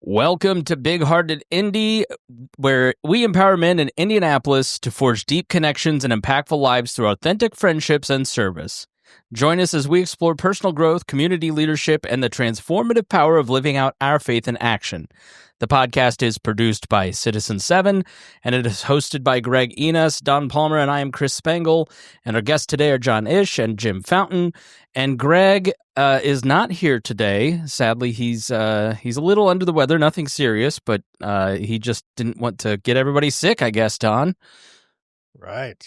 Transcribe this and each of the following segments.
Welcome to Big Hearted Indy, where we empower men in Indianapolis to forge deep connections and impactful lives through authentic friendships and service. Join us as we explore personal growth, community leadership, and the transformative power of living out our faith in action. The podcast is produced by Citizen 7, and it is hosted by Greg Enos, Don Palmer, and I am Chris Spangle. And our guests today are John Isch and Jim Fountain. And Greg is not here today. Sadly, he's a little under the weather, nothing serious, but he just didn't want to get everybody sick, I guess, Don. Right.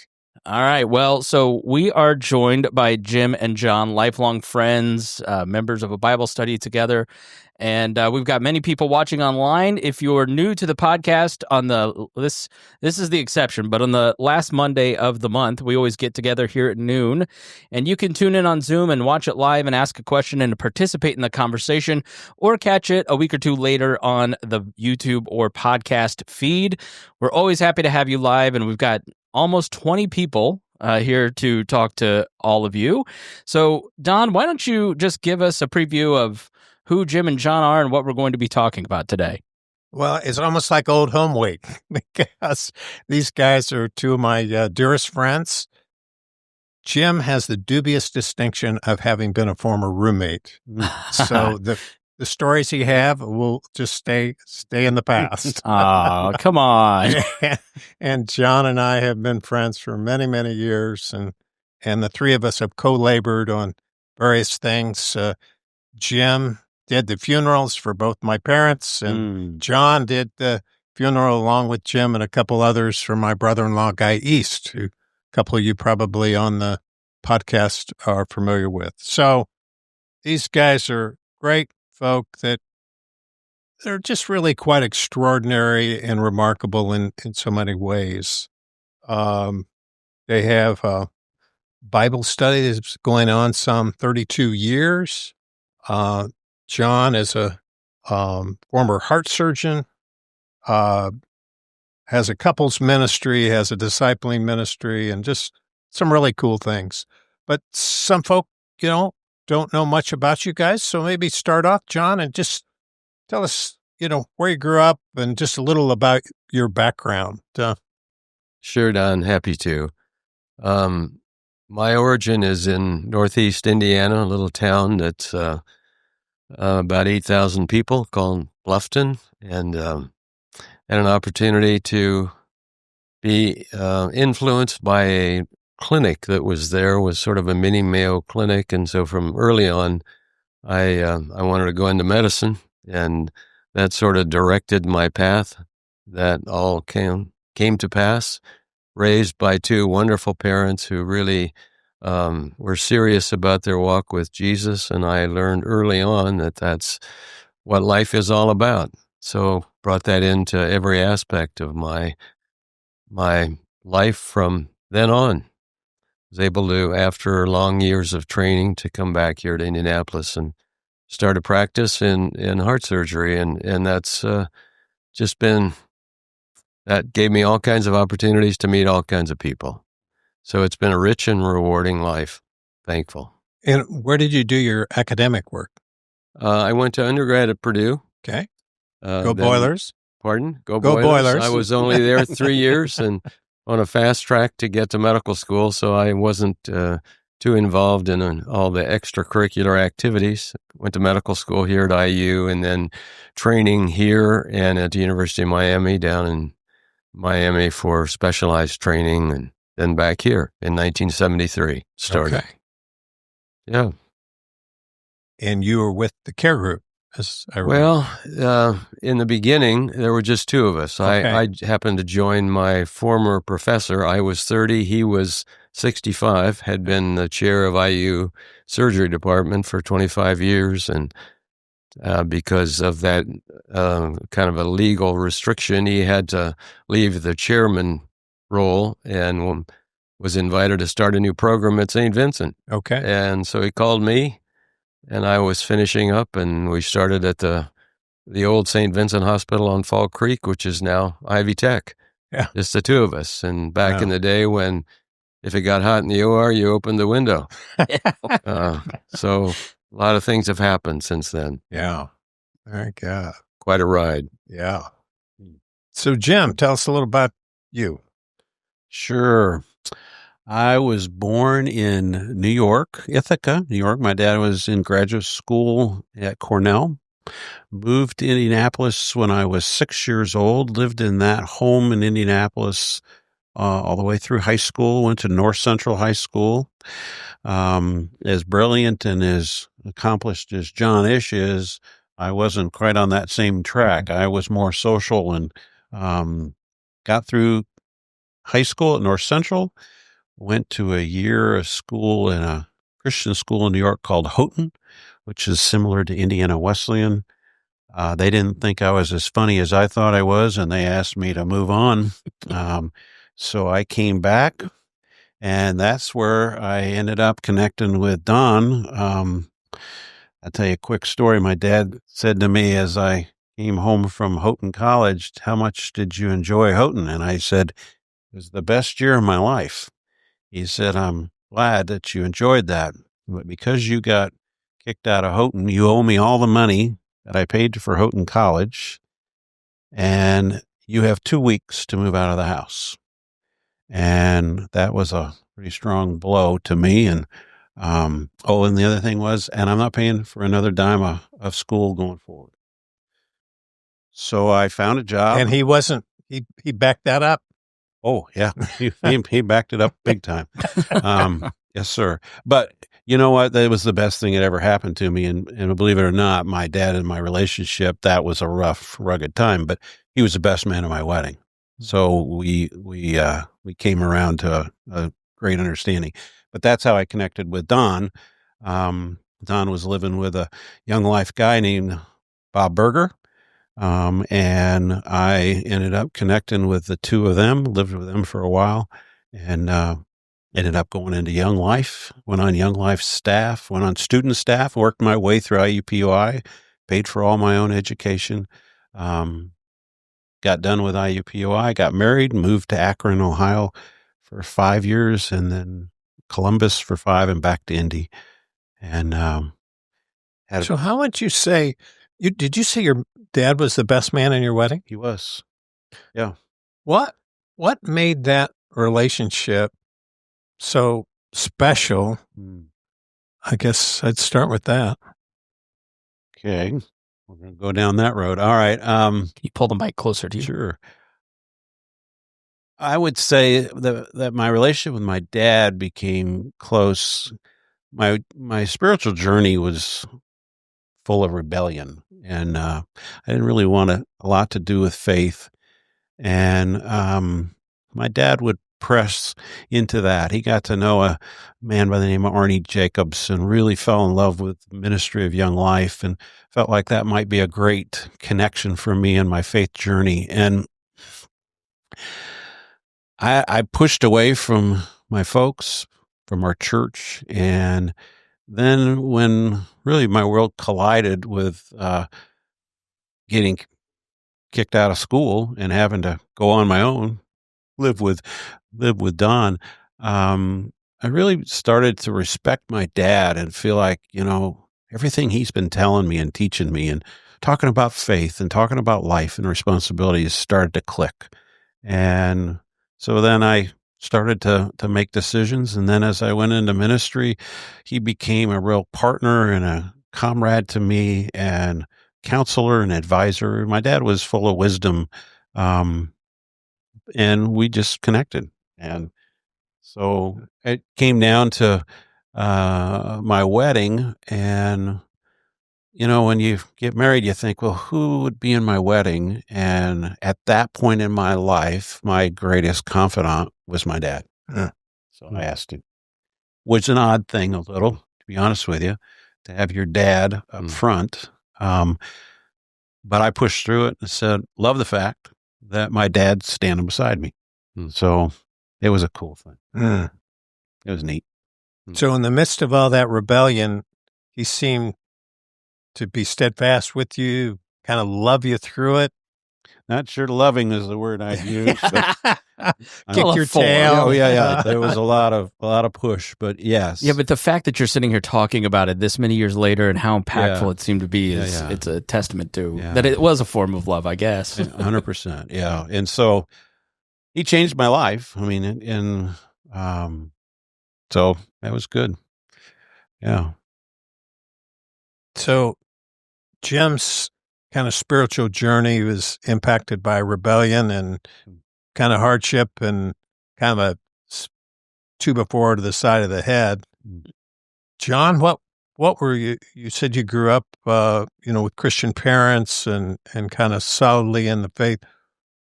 All right. Well, so we are joined by Jim and John, lifelong friends, members of a Bible study together. And we've got many people watching online. If you're new to the podcast, this is the exception, but on the last Monday of the month, we always get together here at noon, and you can tune in on Zoom and watch it live and ask a question and participate in the conversation, or catch it a week or two later on the YouTube or podcast feed. We're always happy to have you live, and we've got almost 20 people here to talk to all of you. So, Don, why don't you just give us a preview of who Jim and John are and what we're going to be talking about today? Well, it's almost like old home week because these guys are two of my dearest friends. Jim has the dubious distinction of having been a former roommate. So the stories he have will just stay in the past. Oh, come on. And John and I have been friends for many, many years, and the three of us have co-labored on various things. Jim did the funerals for both my parents, and John did the funeral along with Jim and a couple others for my brother-in-law, Guy East, who a couple of you probably on the podcast are familiar with. So these guys are great folk that they're just really quite extraordinary and remarkable in so many ways. They have a Bible study that's going on some 32 years. John is a former heart surgeon, has a couples ministry, has a discipling ministry, and just some really cool things. But some folk, don't know much about you guys. So maybe start off, John, and just tell us, where you grew up and just a little about your background. Sure, Don. Happy to. My origin is in northeast Indiana, a little town that's about 8,000 people called Bluffton, and had an opportunity to be influenced by a clinic that was sort of a mini Mayo Clinic. And so from early on, I wanted to go into medicine, and that sort of directed my path. That all came to pass, raised by two wonderful parents who really were serious about their walk with Jesus, and I learned early on that that's what life is all about. So brought that into every aspect of my life from then on. Was able to, after long years of training, to come back here to Indianapolis and start a practice in heart surgery, and that's just been, that gave me all kinds of opportunities to meet all kinds of people. So it's been a rich and rewarding life. Thankful. And where did you do your academic work? I went to undergrad at Purdue. Okay. Go Boilers. Pardon? Go Boilers. I was only there 3 years and on a fast track to get to medical school, so I wasn't too involved in all the extracurricular activities. Went to medical school here at IU, and then training here and at the University of Miami, down in Miami for specialized training, and then back here in 1973 started. Okay. Yeah. And you were with the care group, as I remember. Well, in the beginning, there were just two of us. Okay. I happened to join my former professor. I was 30. He was 65, had been the chair of IU surgery department for 25 years. And because of that kind of a legal restriction, he had to leave the chairman role and was invited to start a new program at St. Vincent. Okay. And so he called me, and I was finishing up, and we started at the old St. Vincent Hospital on Fall Creek, which is now Ivy Tech. Yeah. Just the two of us. And back in the day when if it got hot in the OR, you opened the window. So a lot of things have happened since then. Yeah. Very good. Quite a ride. Yeah. So, Jim, tell us a little about you. Sure. I was born in New York, Ithaca, New York. My dad was in graduate school at Cornell. Moved to Indianapolis when I was 6 years old. Lived in that home in Indianapolis all the way through high school. Went to North Central High School. As brilliant and as accomplished as John Isch is, I wasn't quite on that same track. I was more social and got through high school at North Central. Went to a year of school in a Christian school in New York called Houghton, which is similar to Indiana Wesleyan. They didn't think I was as funny as I thought I was, and they asked me to move on. So I came back, and that's where I ended up connecting with Don. I'll tell you a quick story. My dad said to me as I came home from Houghton College, "How much did you enjoy Houghton?" And I said, "It was the best year of my life." He said, "I'm glad that you enjoyed that, but because you got kicked out of Houghton, you owe me all the money that I paid for Houghton College, and you have 2 weeks to move out of the house." And that was a pretty strong blow to me. And and the other thing was, and I'm not paying for another dime of school going forward. So I found a job. And he wasn't, he backed that up. Oh, yeah. He backed it up big time. Yes, sir. But you know what? That was the best thing that ever happened to me. And believe it or not, my dad and my relationship, that was a rough, rugged time, but he was the best man at my wedding. So we came around to a great understanding. But that's how I connected with Don. Don was living with a Young Life guy named Bob Berger. And I ended up connecting with the two of them, lived with them for a while, and ended up going into Young Life, went on Young Life's staff, went on student staff, worked my way through IUPUI, paid for all my own education, got done with IUPUI, got married, moved to Akron, Ohio for 5 years, and then Columbus for 5 and back to Indy. And So how would you say, did you say your dad was the best man in your wedding? He was. Yeah. What made that relationship so special? I guess I'd start with that. Okay. We're going to go down that road. All right. Can you pull the mic closer to you? Sure. I would say that my relationship with my dad became close. My spiritual journey was full of rebellion, and I didn't really want a lot to do with faith. And my dad would press into that. He got to know a man by the name of Arnie Jacobs and really fell in love with the ministry of Young Life and felt like that might be a great connection for me in my faith journey. And I pushed away from my folks, from our church. And then when really my world collided with getting kicked out of school and having to go on my own, live with Don, I really started to respect my dad and feel like, everything he's been telling me and teaching me and talking about faith and talking about life and responsibilities started to click. And so then I started to make decisions. And then as I went into ministry, he became a real partner and a comrade to me and counselor and advisor. My dad was full of wisdom. And we just connected. And so it came down to my wedding. And, when you get married, you think, well, who would be in my wedding? And at that point in my life, my greatest confidant was my dad. So I asked him, which is an odd thing a little, to be honest with you, to have your dad up front. But I pushed through it and said, love the fact that my dad's standing beside me. So it was a cool thing. It was neat. So in the midst of all that rebellion, he seemed to be steadfast with you, kind of love you through it. Not sure loving is the word I'd use. But Kick your Colorful. tail. oh yeah. There was a lot of push, but yes. Yeah, but the fact that you're sitting here talking about it this many years later and how impactful Yeah. it seemed to be is it's a testament to that it was a form of love, I guess. 100%. Yeah. And so he changed my life. I mean, and so that was good. Yeah. So Jim's kind of spiritual journey was impacted by rebellion and kind of hardship and kind of a 2x4 to the side of the head. John, what were you said you grew up, with Christian parents and kind of solidly in the faith.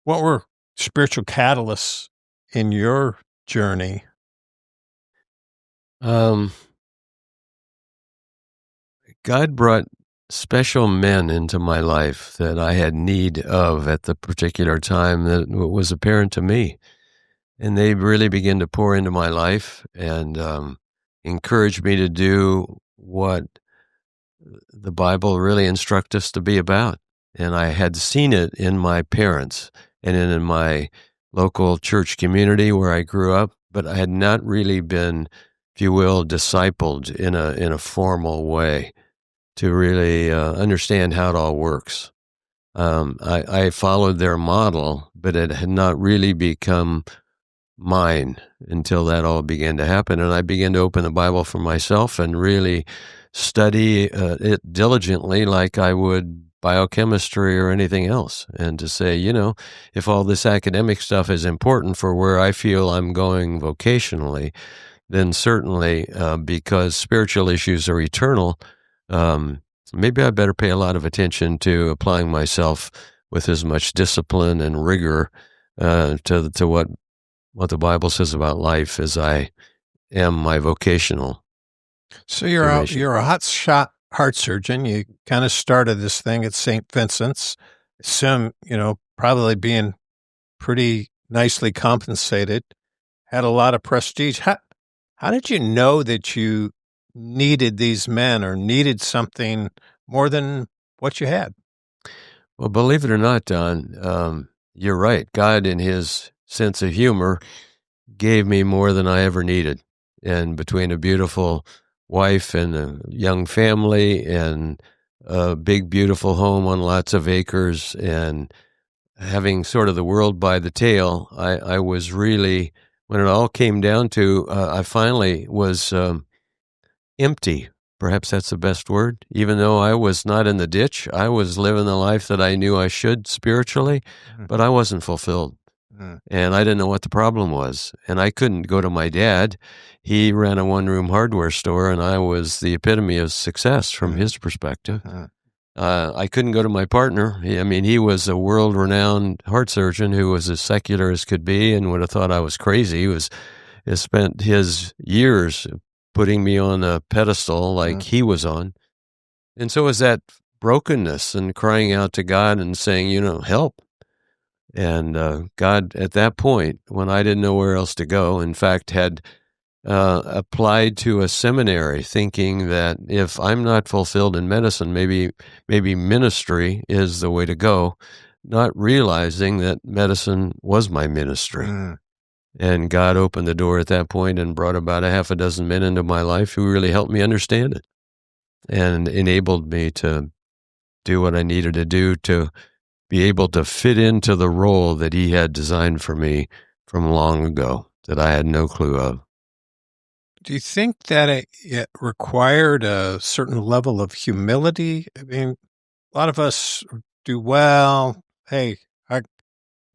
What were spiritual catalysts in your journey? God brought special men into my life that I had need of at the particular time that was apparent to me. And they really began to pour into my life and encourage me to do what the Bible really instructs us to be about. And I had seen it in my parents and in my local church community where I grew up, but I had not really been, if you will, discipled in a formal way to really understand how it all works. I followed their model, but it had not really become mine until that all began to happen. And I began to open the Bible for myself and really study it diligently like I would biochemistry or anything else. And to say, if all this academic stuff is important for where I feel I'm going vocationally, then certainly because spiritual issues are eternal, maybe I better pay a lot of attention to applying myself with as much discipline and rigor to what the Bible says about life as I am my vocational. So you're a hot shot heart surgeon. You kind of started this thing at St. Vincent's. Assume, probably being pretty nicely compensated, had a lot of prestige. How did you know that you needed these men or needed something more than what you had? Well, believe it or not, Don, you're right. God, in his sense of humor, gave me more than I ever needed. And between a beautiful wife and a young family and a big, beautiful home on lots of acres and having sort of the world by the tail, I was really, when it all came down to, I finally was empty. Perhaps that's the best word. Even though I was not in the ditch, I was living the life that I knew I should spiritually, but I wasn't fulfilled. And I didn't know what the problem was. And I couldn't go to my dad. He ran a one-room hardware store, and I was the epitome of success from his perspective. I couldn't go to my partner. He was a world-renowned heart surgeon who was as secular as could be and would have thought I was crazy. He spent his years putting me on a pedestal like he was on. And so it was that brokenness and crying out to God and saying, help. And God, at that point, when I didn't know where else to go, in fact, had applied to a seminary thinking that if I'm not fulfilled in medicine, maybe ministry is the way to go, not realizing that medicine was my ministry. And God opened the door at that point and brought about a half a dozen men into my life who really helped me understand it and enabled me to do what I needed to do to be able to fit into the role that he had designed for me from long ago that I had no clue of. Do you think that it required a certain level of humility? A lot of us do well. Hey, I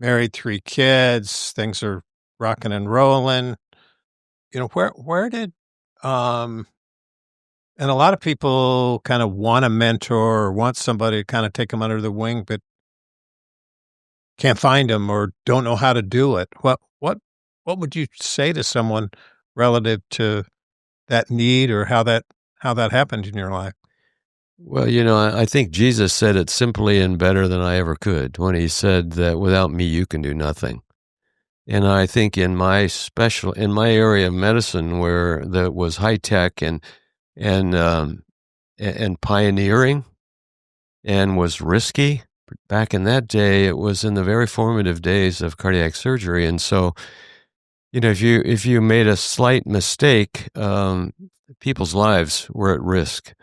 married 3 kids. Things are rocking and rolling. Where did, and a lot of people kind of want a mentor or want somebody to kind of take them under the wing, but can't find them or don't know how to do it. What would you say to someone relative to that need or how that happened in your life? Well, I think Jesus said it simply and better than I ever could when he said that without me, you can do nothing. And I think in my area of medicine where that was high tech and pioneering and was risky, back in that day, it was in the very formative days of cardiac surgery. And so, if you made a slight mistake, people's lives were at risk.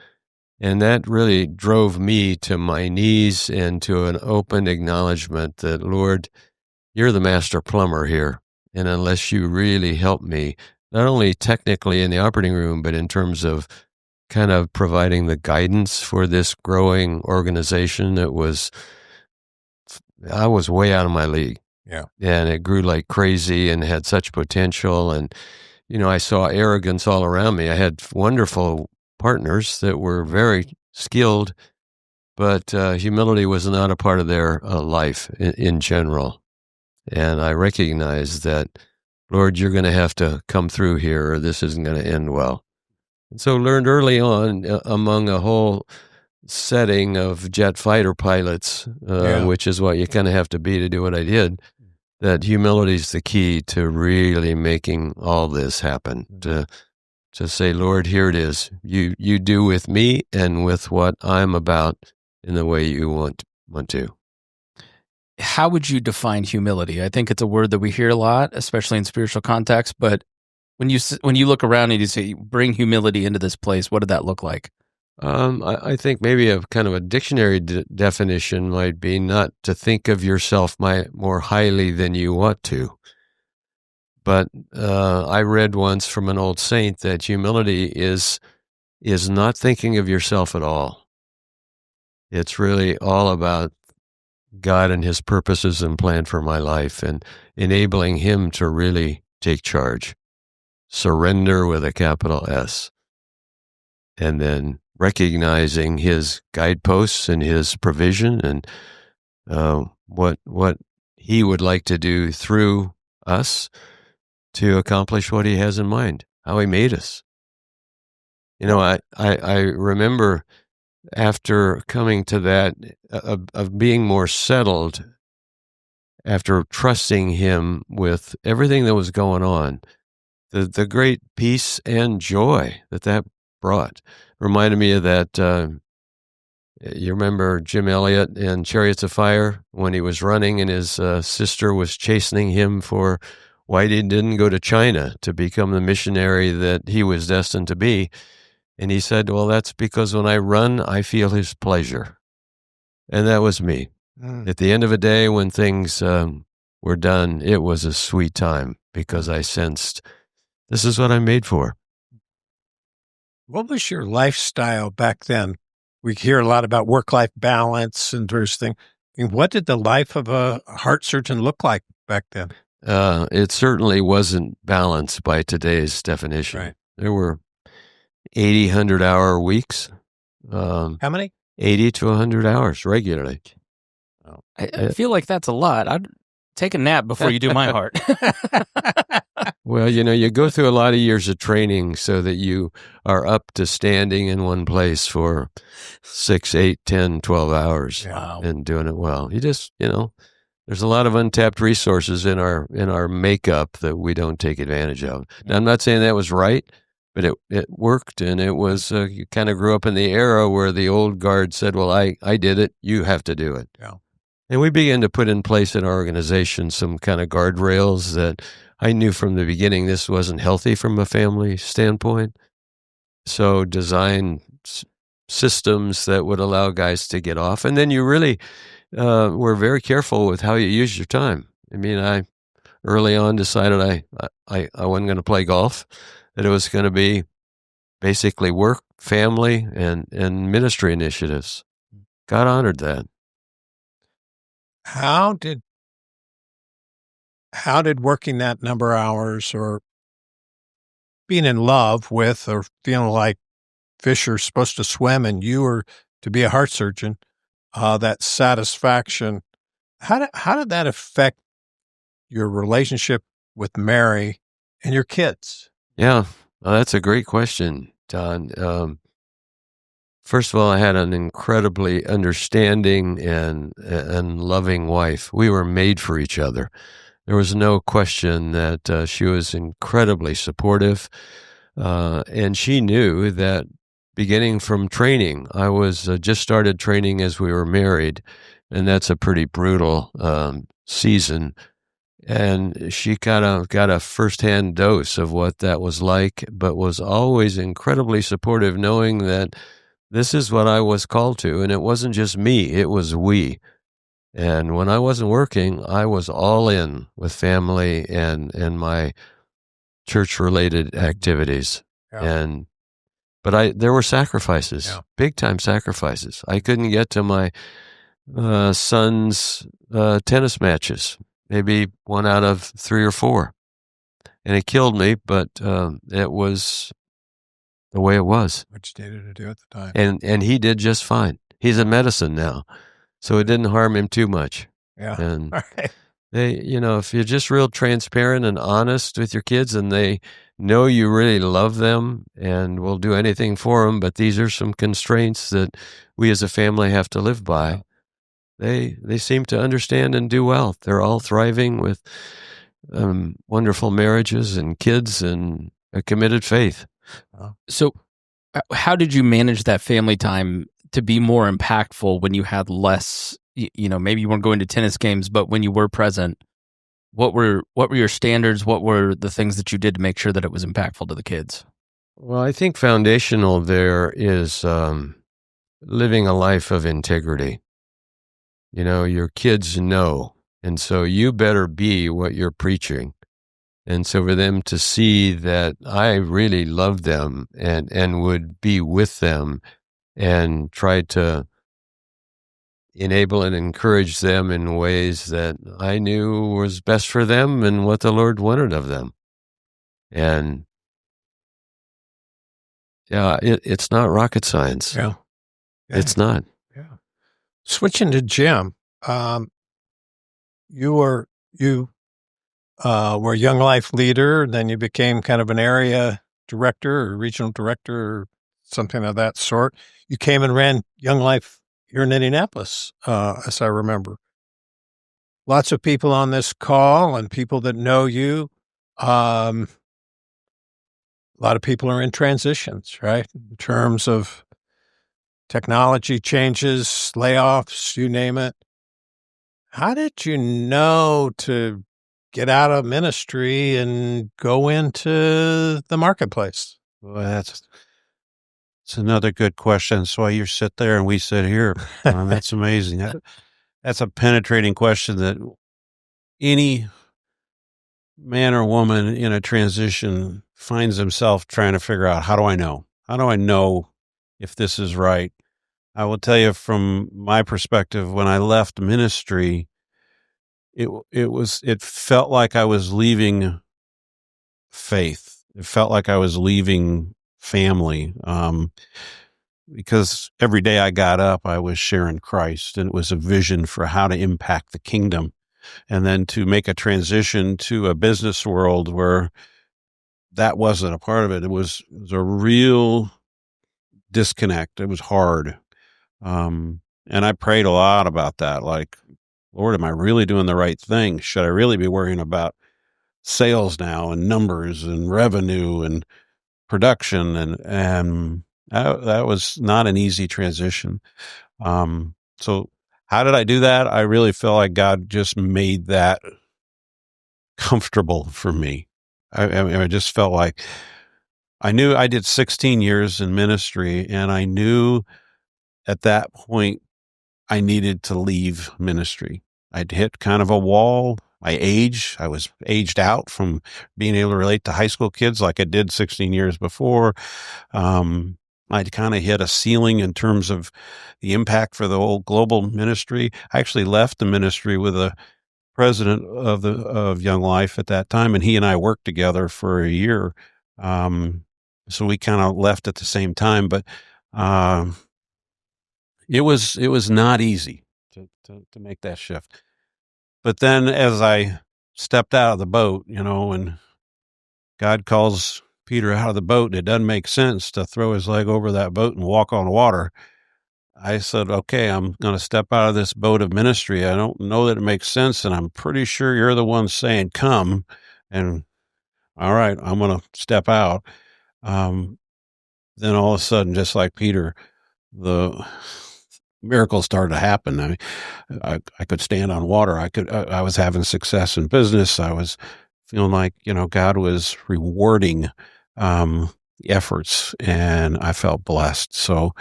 And that really drove me to my knees and to an open acknowledgement that, Lord, you're the master plumber here. And unless you really help me, not only technically in the operating room, but in terms of kind of providing the guidance for this growing organization, I was way out of my league. Yeah. And it grew like crazy and had such potential. And, I saw arrogance all around me. I had wonderful partners that were very skilled, but humility was not a part of their life in general. And I recognized that, Lord, you're going to have to come through here or this isn't going to end well. And so learned early on among a whole setting of jet fighter pilots, which is what you kind of have to be to do what I did, that humility is the key to really making all this happen, to say, Lord, here it is. You do with me and with what I'm about in the way you want to. How would you define humility? I think it's a word that we hear a lot, especially in spiritual context. But when you look around and you say, bring humility into this place, what did that look like? I think maybe a kind of a dictionary definition might be not to think of yourself more highly than you ought to. But I read once from an old saint that humility is not thinking of yourself at all. It's really all about God and his purposes and plan for my life and enabling him to really take charge. Surrender with a capital S. And then recognizing his guideposts and his provision and what he would like to do through us to accomplish what he has in mind, how he made us. I remember after coming to that, of being more settled, after trusting him with everything that was going on, the great peace and joy that brought. Reminded me of that, you remember Jim Elliot in Chariots of Fire when he was running and his sister was chastening him for why he didn't go to China to become the missionary that he was destined to be. And he said, well, that's because when I run, I feel his pleasure. And that was me. At the end of a day, when things were done, it was a sweet time because I sensed this is what I'm made for. What was your lifestyle back then? We hear a lot about work-life balance and various things. I mean, what did the life of a heart surgeon look like back then? It certainly wasn't balanced by today's definition. Right. There were 80, 100-hour weeks. How many? 80 to 100 hours regularly. I feel like that's a lot. I'd take a nap before you do my heart. Well, you go through a lot of years of training so that you are up to standing in one place for 6, 8, 10, 12 hours and doing it well. You just, there's a lot of untapped resources in our makeup that we don't take advantage of. Now, I'm not saying that was right, but it worked, and it was, you kind of grew up in the era where the old guard said, well, I did it, you have to do it. Yeah. And we began to put in place in our organization some kind of guardrails that I knew from the beginning this wasn't healthy from a family standpoint. So design systems that would allow guys to get off. And then you really were very careful with how you use your time. I mean, I early on decided I wasn't going to play golf, that it was going to be basically work, family, and ministry initiatives. God honored that. How did working that number of hours or being in love with or feeling like fish are supposed to swim and you are to be a heart surgeon, that satisfaction, how did that affect your relationship with Mary and your kids? Yeah, well, that's a great question, Don. First of all, I had an incredibly understanding and loving wife. We were made for each other. There was no question that she was incredibly supportive, and she knew that beginning from training, I was just started training as we were married, and that's a pretty brutal season. And she got a firsthand dose of what that was like, but was always incredibly supportive, knowing that this is what I was called to. And it wasn't just me, it was we. And when I wasn't working, I was all in with family and my church-related activities. Yeah. But there were sacrifices, Yeah. big-time sacrifices. I couldn't get to my son's tennis matches, maybe 1 out of 3 or 4. And it killed me, but it was the way it was. What you needed to do at the time. And he did just fine. He's in medicine now, so it didn't harm him too much. Yeah. And All right. if you're just real transparent and honest with your kids, and they know you really love them and will do anything for them, but these are some constraints that we as a family have to live by. Yeah. They seem to understand and do well. They're all thriving with wonderful marriages and kids and a committed faith. So how did you manage that family time to be more impactful when you had less, maybe you weren't going to tennis games, but when you were present, what were your standards? What were the things that you did to make sure that it was impactful to the kids? Well, I think foundational there is living a life of integrity. Your kids know, and so you better be what you're preaching. And so for them to see that I really love them and would be with them and try to enable and encourage them in ways that I knew was best for them and what the Lord wanted of them. And yeah, it's not rocket science. Yeah. It's not. Yeah. Switching to Jim, you were a Young Life leader, then you became kind of an area director or regional director or something of that sort. You came and ran Young Life here in Indianapolis, as I remember. Lots of people on this call and people that know you. A lot of people are in transitions, right? In terms of technology changes, layoffs, you name it. How did you know to get out of ministry and go into the marketplace? Well, that's another good question. That's why you sit there and we sit here. That's amazing. That's a penetrating question that any man or woman in a transition finds himself trying to figure out, how do I know? How do I know if this is right? I will tell you from my perspective, when I left ministry, it felt like I was leaving faith. It felt like I was leaving family. Because every day I got up, I was sharing Christ, and it was a vision for how to impact the kingdom. And then to make a transition to a business world where that wasn't a part of it, it was a real disconnect. It was hard. And I prayed a lot about that. Like, Lord, am I really doing the right thing? Should I really be worrying about sales now and numbers and revenue and production? And that was not an easy transition. So how did I do that? I really feel like God just made that comfortable for me. I just felt like I knew I did 16 years in ministry, and I knew at that point I needed to leave ministry. I'd hit kind of a wall. My age, I was aged out from being able to relate to high school kids like I did 16 years before. I'd kind of hit a ceiling in terms of the impact for the whole global ministry. I actually left the ministry with a president of Young Life at that time, and he and I worked together for a year. So we kind of left at the same time, but it was not easy to make that shift. But then as I stepped out of the boat, and God calls Peter out of the boat, and it doesn't make sense to throw his leg over that boat and walk on water. I said, okay, I'm going to step out of this boat of ministry. I don't know that it makes sense, and I'm pretty sure you're the one saying, come. And all right, I'm going to step out. Then all of a sudden, just like Peter, the miracles started to happen. I mean, I could stand on water. I was having success in business. I was feeling like, God was rewarding the efforts, and I felt blessed. So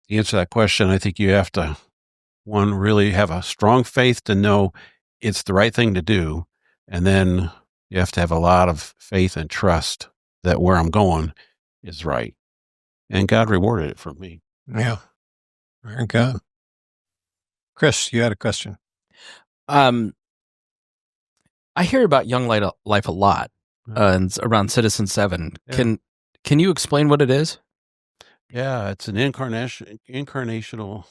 to answer that question, I think you have to, one, really have a strong faith to know it's the right thing to do. And then you have to have a lot of faith and trust that where I'm going is right. And God rewarded it for me. Yeah. Very good. Chris, you had a question. I hear about Young Life a lot, and it's around Citizen 7. Yeah. Can you explain what it is? Yeah, it's an incarnational,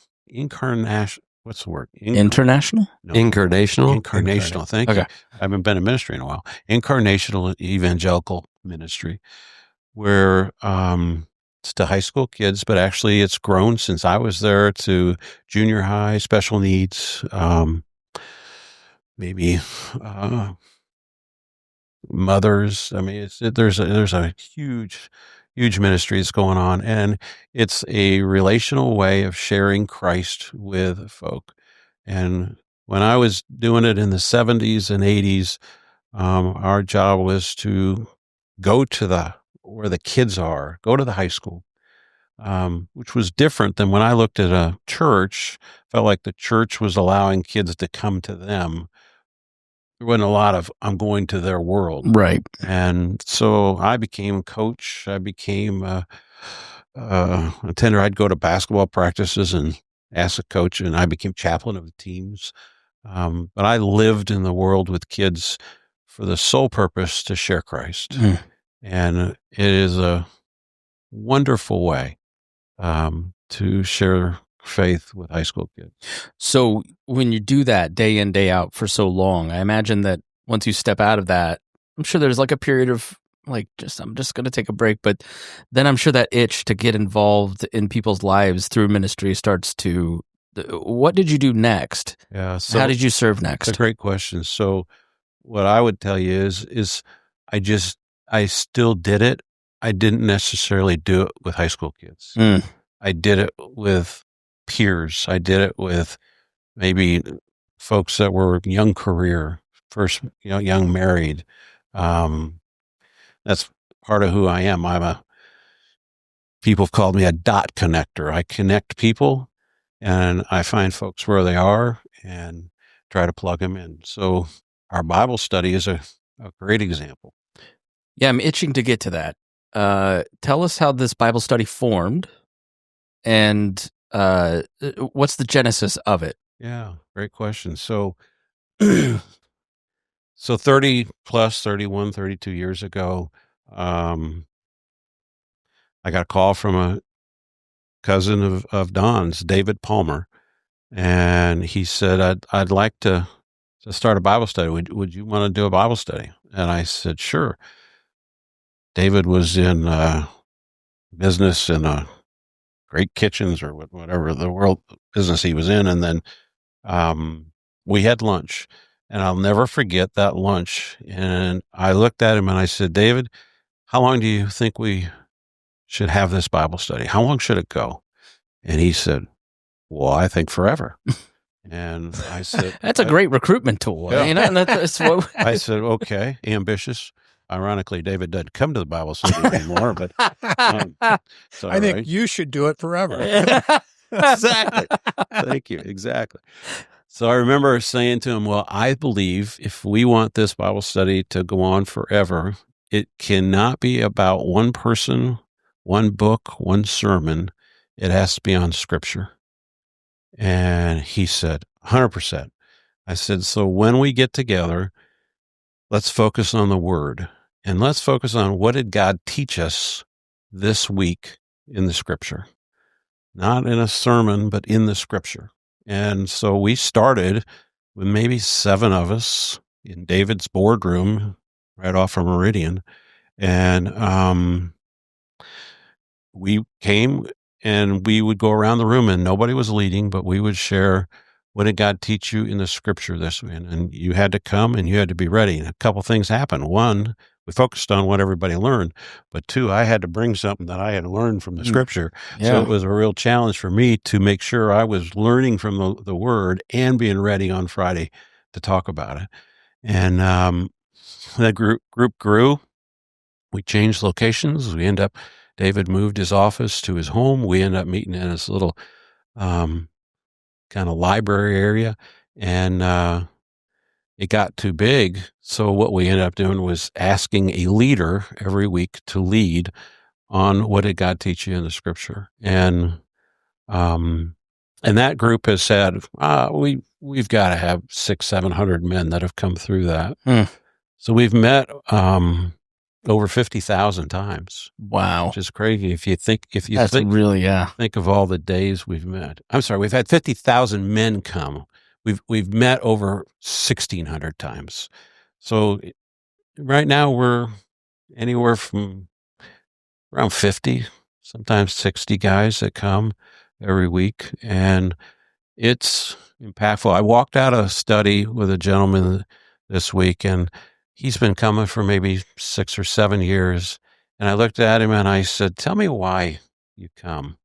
what's the word? International? No. Incarnational? Incarnational, thank you. I haven't been in ministry in a while. Incarnational evangelical ministry, where it's to high school kids, but actually it's grown since I was there to junior high, special needs, maybe mothers. I mean, there's a huge ministry that's going on, and it's a relational way of sharing Christ with folk. And when I was doing it in the 70s and 80s, our job was to go to where the kids are, go to the high school, which was different than when I looked at a church. Felt like the church was allowing kids to come to them. There wasn't a lot of, I'm going to their world. Right. And so I became a coach. I became a tender. I'd go to basketball practices and ask the coach, and I became chaplain of the teams. But I lived in the world with kids for the sole purpose to share Christ. And it is a wonderful way to share faith with high school kids. So when you do that day in, day out for so long, I imagine that once you step out of that, I'm sure there's like a period of I'm just going to take a break. But then I'm sure that itch to get involved in people's lives through ministry starts to, what did you do next? Yeah. So how did you serve next? It's a great question. So what I would tell you is I still did it. I didn't necessarily do it with high school kids. I did it with peers. I did it with maybe folks that were young career, first, young married. That's part of who I am. People have called me a dot connector. I connect people and I find folks where they are and try to plug them in. So our Bible study is a great example. Yeah, I'm itching to get to that. Tell us how this Bible study formed and what's the genesis of it? Yeah, great question. So 30 plus 31, 32 years ago, I got a call from a cousin of Don's, David Palmer, and he said, I'd like to start a Bible study. Would you want to do a Bible study? And I said, sure. David was in business in great kitchens or whatever the world business he was in. And then we had lunch, and I'll never forget that lunch. And I looked at him and I said, David, how long do you think we should have this Bible study? How long should it go? And he said, well, I think forever. And I said, that's a great recruitment tool. Yeah. And that's what I said, okay, ambitious. Ironically, David doesn't come to the Bible study anymore, but so I think you should do it forever. Exactly. Thank you. Exactly. So I remember saying to him, well, I believe if we want this Bible study to go on forever, it cannot be about one person, one book, one sermon. It has to be on Scripture. And he said, 100%. I said, so when we get together, let's focus on the Word. And let's focus on what did God teach us this week in the Scripture. Not in a sermon, but in the Scripture. And so we started with maybe 7 of us in David's boardroom right off of Meridian. And we came and we would go around the room, and nobody was leading, but we would share, what did God teach you in the Scripture this week? And you had to come and you had to be ready. And a couple things happened. One, we focused on what everybody learned, but 2, I had to bring something that I had learned from the Scripture. Yeah. So it was a real challenge for me to make sure I was learning from the Word and being ready on Friday to talk about it. And that group grew. We changed locations. David moved his office to his home. We ended up meeting in this little kind of library area, and it got too big. So what we ended up doing was asking a leader every week to lead on what did God teach you in the Scripture. And that group has said, we've got to have 600-700 men that have come through that. So we've met over 50,000 times. Wow. Which is crazy if you think of all the days we've met. I'm sorry, we've had 50,000 men come. We've met over 1,600 times. So right now we're anywhere from around 50, sometimes 60 guys that come every week, and it's impactful. I walked out of a study with a gentleman this week, and he's been coming for maybe 6 or 7 years. And I looked at him and I said, "Tell me why you come."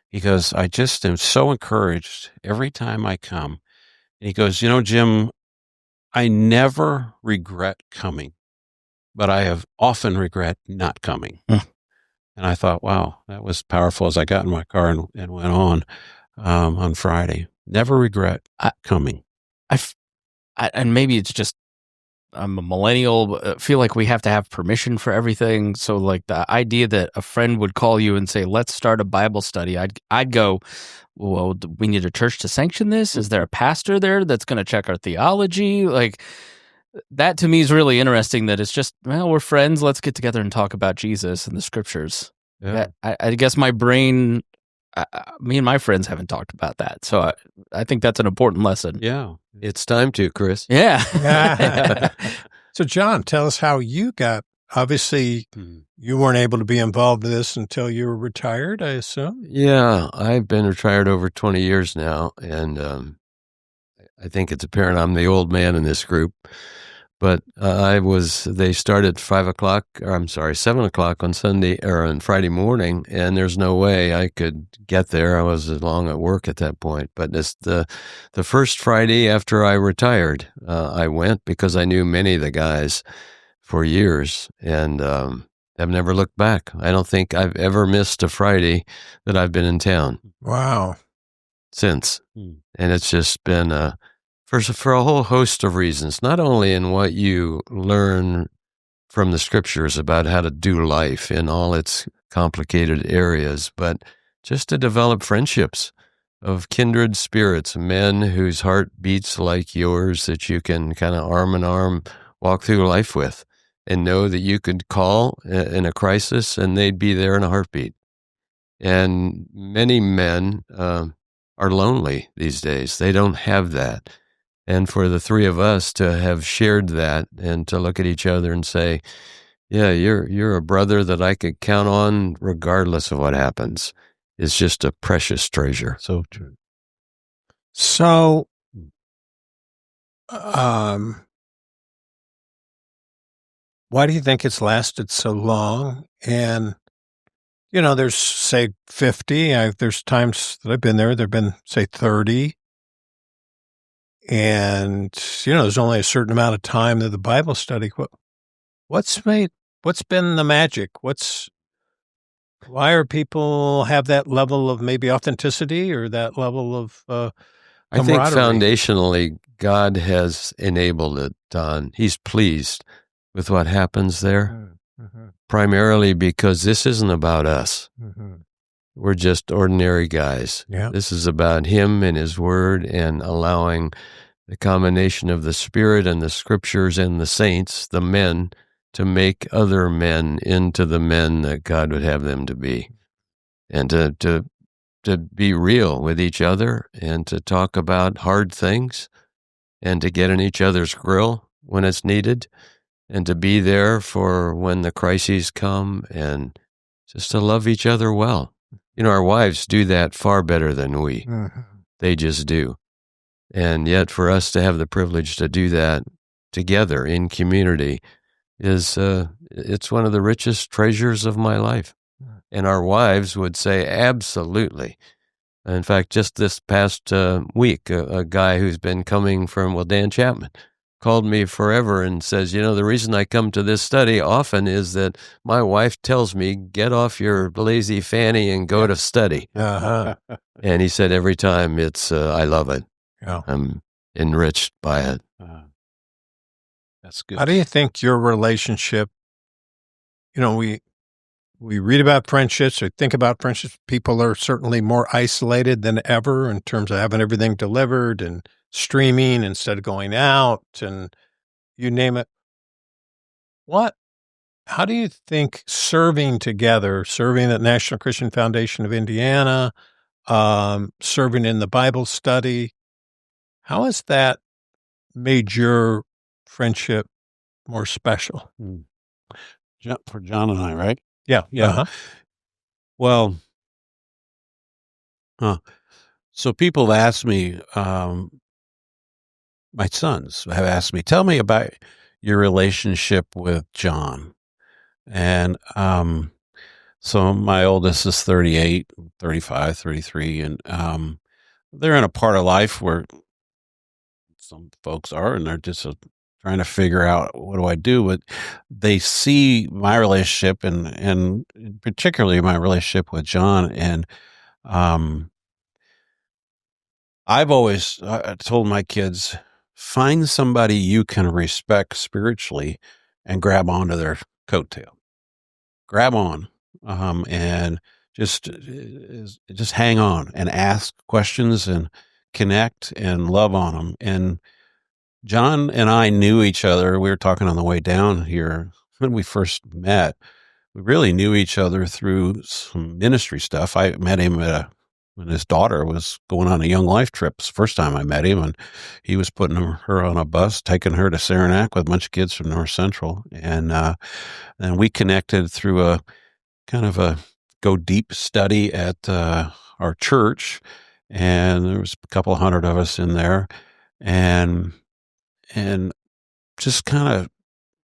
He goes, "I just am so encouraged every time I come." And he goes, "Jim, I never regret coming, but I have often regret not coming." And I thought, wow, that was powerful as I got in my car and went on Friday. Never regret coming. And maybe it's just, I'm a millennial, but I feel like we have to have permission for everything. So like the idea that a friend would call you and say, "Let's start a Bible study," I'd go, "Well, do we need a church to sanction this? Is there a pastor there that's going to check our theology?" Like, that to me is really interesting, that it's just, well, we're friends. Let's get together and talk about Jesus and the Scriptures. Yeah. I guess my brain, me and my friends haven't talked about that. So I think that's an important lesson. Yeah. It's time to, Chris. Yeah. So, John, tell us how you got, obviously, you weren't able to be involved in this until you were retired, I assume? Yeah, I've been retired over 20 years now, and I think it's apparent I'm the old man in this group. But they started 7 o'clock on Sunday or on Friday morning, and there's no way I could get there. I was long at work at that point. But it's the first Friday after I retired, I went because I knew many of the guys for years, and I've never looked back. I don't think I've ever missed a Friday that I've been in town. Wow. Since. And it's just been for a whole host of reasons, not only in what you learn from the Scriptures about how to do life in all its complicated areas, but just to develop friendships of kindred spirits, men whose heart beats like yours, that you can kind of arm in arm walk through life with, and know that you could call in a crisis and they'd be there in a heartbeat. And many men are lonely these days. They don't have that. And for the three of us to have shared that and to look at each other and say, "Yeah, you're a brother that I could count on regardless of what happens," is just a precious treasure. So true. So, why do you think it's lasted so long? And, there's, say, 50. There's times that I've been there, there've been, say, 30. And, there's only a certain amount of time that the Bible study. What's been the magic? Why are people have that level of maybe authenticity or that level of camaraderie? I think foundationally, God has enabled it, Don. He's pleased with what happens there, primarily because this isn't about us. We're just ordinary guys. Yeah. This is about Him and His Word, and allowing the combination of the Spirit and the Scriptures and the saints, the men, to make other men into the men that God would have them to be, and to be real with each other, and to talk about hard things, and to get in each other's grill when it's needed, and to be there for when the crises come, and just to love each other well. Our wives do that far better than we. They just do. And yet for us to have the privilege to do that together in community, is it's one of the richest treasures of my life. And our wives would say, absolutely. In fact, just this past week, a guy who's been coming from, Dan Chapman, called me forever and says, the reason I come to this study often is that my wife tells me, get off your lazy fanny and go to study. Uh-huh. And he said every time I love it. Yeah. I'm enriched by it. That's good. How do you think your relationship, we read about friendships or think about friendships. People are certainly more isolated than ever in terms of having everything delivered and streaming instead of going out and you name it. How do you think serving together, serving at National Christian Foundation of Indiana, serving in the Bible study, how has that made your friendship more special? For John and I, right? Yeah. Yeah. Uh-huh. Well, so people ask me, my sons have asked me, tell me about your relationship with John. And so my oldest is 38, 35, 33, and they're in a part of life where some folks are, and they're just trying to figure out what do I do. But they see my relationship and particularly my relationship with John. And I've always told my kids, find somebody you can respect spiritually and grab onto their coattail. Grab on and just hang on and ask questions and connect and love on them. And John and I knew each other. We were talking on the way down here when we first met. We really knew each other through some ministry stuff. I met him when his daughter was going on a Young Life trip. It's the first time I met him, and he was putting her on a bus, taking her to Saranac with a bunch of kids from North Central. And we connected through a kind of a go deep study at our church. And there was a couple hundred of us in there. And just kind of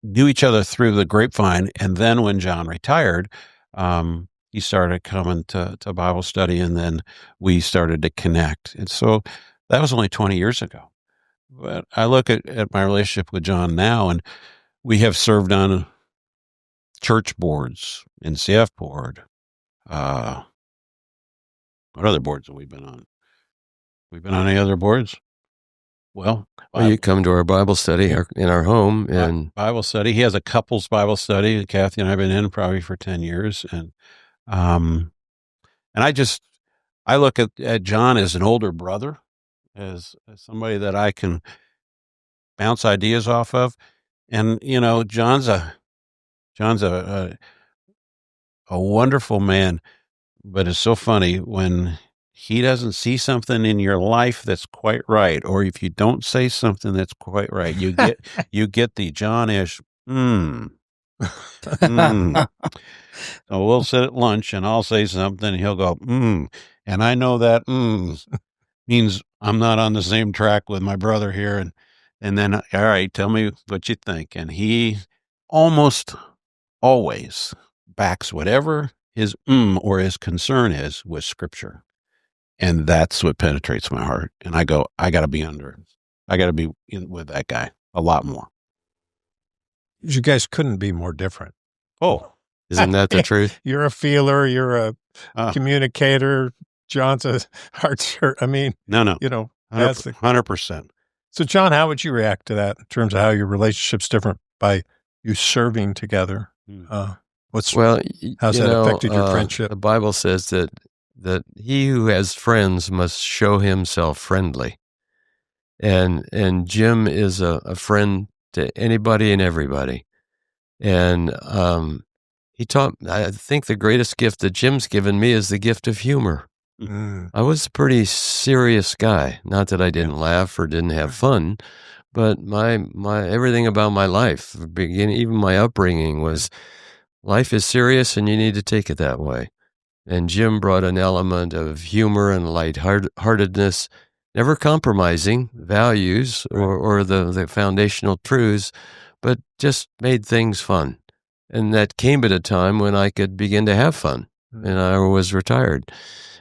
knew each other through the grapevine. And then when John retired, he started coming to Bible study, and then we started to connect. And so that was only 20 years ago. But I look at my relationship with John now, and we have served on church boards, NCF board. What other boards have we been on? We've been on any other boards? Well, you come to our Bible study in our home, and Bible study. He has a couples Bible study that Kathy and I have been in probably for 10 years. And I look at John as an older brother, as somebody that I can bounce ideas off of. And, John's a wonderful man, but it's so funny when he doesn't see something in your life that's quite right, or if you don't say something that's quite right, you get the John-ish, So we'll sit at lunch and I'll say something and he'll go, and I know that means I'm not on the same track with my brother here. And then, all right, tell me what you think. And he almost always backs whatever his or his concern is with scripture. And that's what penetrates my heart. And I go, I got to be in with that guy a lot more. You guys couldn't be more different. Oh, isn't that the truth? You're a feeler. You're a communicator. John's a hard shirt. I mean, no, 100%. So, John, how would you react to that in terms of how your relationship's different by you serving together? How's that affected your friendship? The Bible says that he who has friends must show himself friendly. And Jim is a friend to anybody and everybody. And I think the greatest gift that Jim's given me is the gift of humor. I was a pretty serious guy. Not that I didn't laugh or didn't have fun, but my everything about my life, even my upbringing, was life is serious and you need to take it that way. And Jim brought an element of humor and lightheartedness, never compromising values or the foundational truths, but just made things fun. And that came at a time when I could begin to have fun, and I was retired.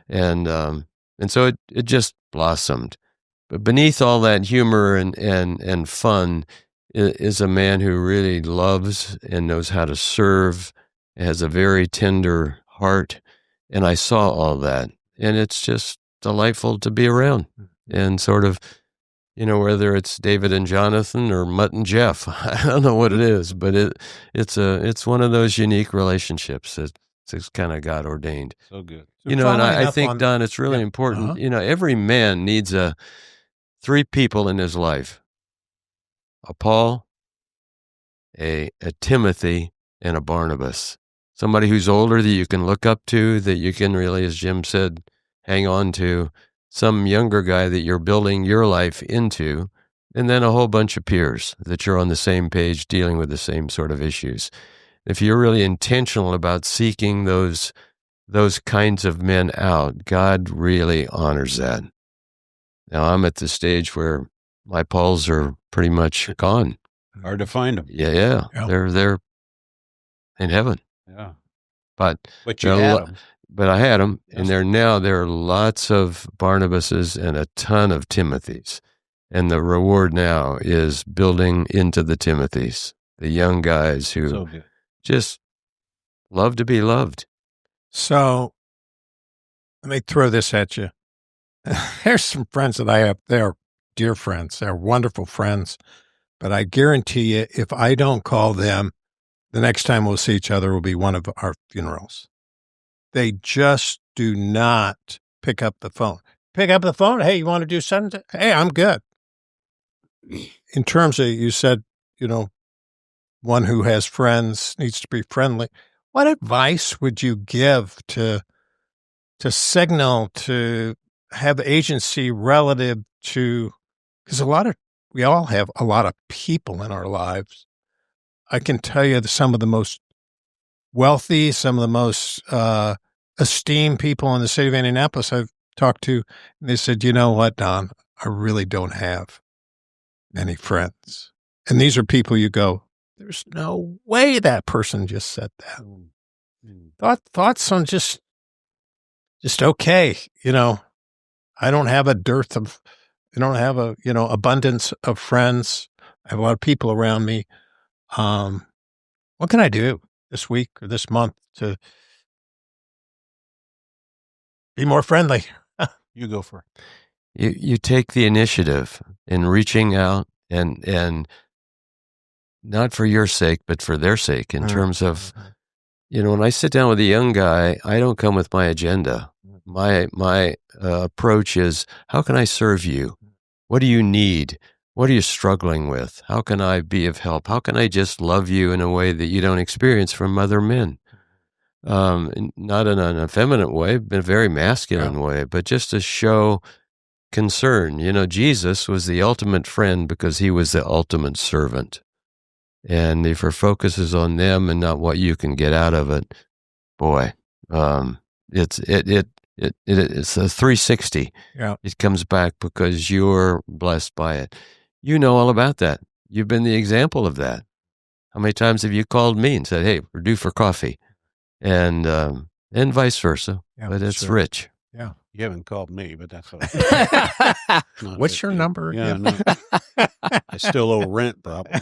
And so it just blossomed. But beneath all that humor and fun is a man who really loves and knows how to serve, has a very tender heart. And I saw all that. And it's just delightful to be around. And sort of, whether it's David and Jonathan or Mutt and Jeff, I don't know what it is, but it's one of those unique relationships that's kind of God ordained. So good. So and I think, Don, it's really important. Every man needs three people in his life: a Paul, a Timothy, and a Barnabas. Somebody who's older that you can look up to, that you can really, as Jim said, hang on to. Some younger guy that you're building your life into, and then a whole bunch of peers that you're on the same page dealing with the same sort of issues. If you're really intentional about seeking those kinds of men out, God really honors that. Now, I'm at the stage where my Pauls are pretty much gone. Hard to find them. Yeah. They're in heaven. Yeah. But you had them. But I had them, and there are lots of Barnabases and a ton of Timothys. And the reward now is building into the Timothys, the young guys who just love to be loved. So let me throw this at you. There's some friends that I have. They're dear friends. They're wonderful friends. But I guarantee you, if I don't call them, the next time we'll see each other will be one of our funerals. They just do not pick up the phone. Pick up the phone. Hey, you want to do something? Hey, I'm good. In terms of, you said, one who has friends needs to be friendly. What advice would you give to signal, to have agency relative to, because we all have a lot of people in our lives. I can tell you that some of the most wealthy, some of the most esteemed people in the city of Indianapolis I've talked to, and they said, you know what, Don, I really don't have many friends. And these are people you go, there's no way that person just said that. Thoughts on just okay, I don't have abundance of friends. I have a lot of people around me. What can I do this week or this month to be more friendly? You go for it. You take the initiative in reaching out and not for your sake, but for their sake, in terms of, when I sit down with a young guy, I don't come with my agenda. My approach is, how can I serve you? What do you need? What are you struggling with? How can I be of help? How can I just love you in a way that you don't experience from other men? Not in an effeminate way, but a very masculine way, but just to show concern. Jesus was the ultimate friend because he was the ultimate servant. And if our focus is on them and not what you can get out of it, boy, it's a 360. Yeah. It comes back because you're blessed by it. You know all about that. You've been the example of that. How many times have you called me and said, hey, we're due for coffee? And vice versa. Yeah, but it's rich. Yeah. You haven't called me, but that's what What's your number? Yeah, no. I still owe rent, probably.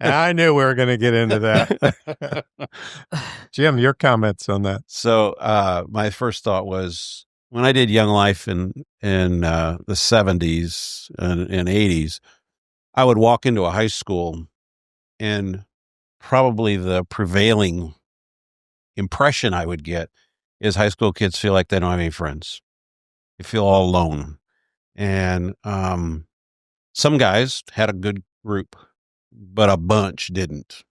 I knew we were going to get into that. Jim, your comments on that. So my first thought was, when I did Young Life in the 70s and 80s, I would walk into a high school, and probably the prevailing impression I would get is high school kids feel like they don't have any friends. They feel all alone. And some guys had a good group, but a bunch didn't.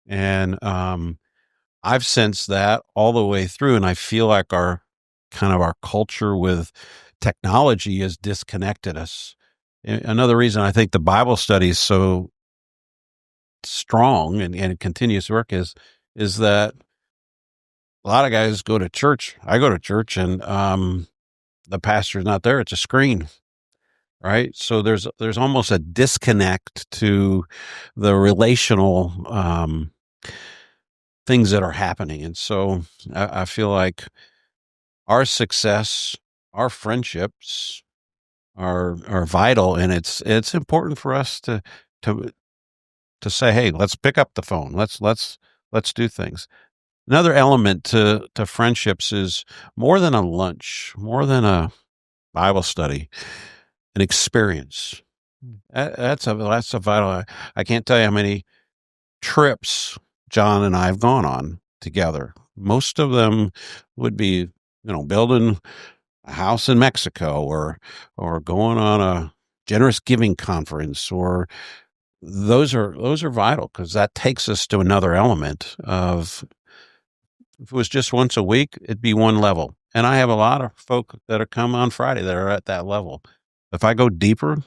And I've sensed that all the way through, and I feel like our culture with technology has disconnected us. Another reason I think the Bible study is so strong and it continues to work is that a lot of guys go to church. I go to church, and the pastor's not there. It's a screen. right? So there's almost a disconnect to the relational things that are happening. And so I feel like our success, our friendships are vital, and it's important for us to say, hey, let's pick up the phone. Let's do things. Another element to friendships is more than a lunch, more than a Bible study, an experience. That's a vital. I can't tell you how many trips John and I have gone on together. Most of them would be, building a house in Mexico, or going on a generous giving conference, or those are vital, because that takes us to another element of, if it was just once a week, it'd be one level. And I have a lot of folk that are come on Friday that are at that level. If I go deeper,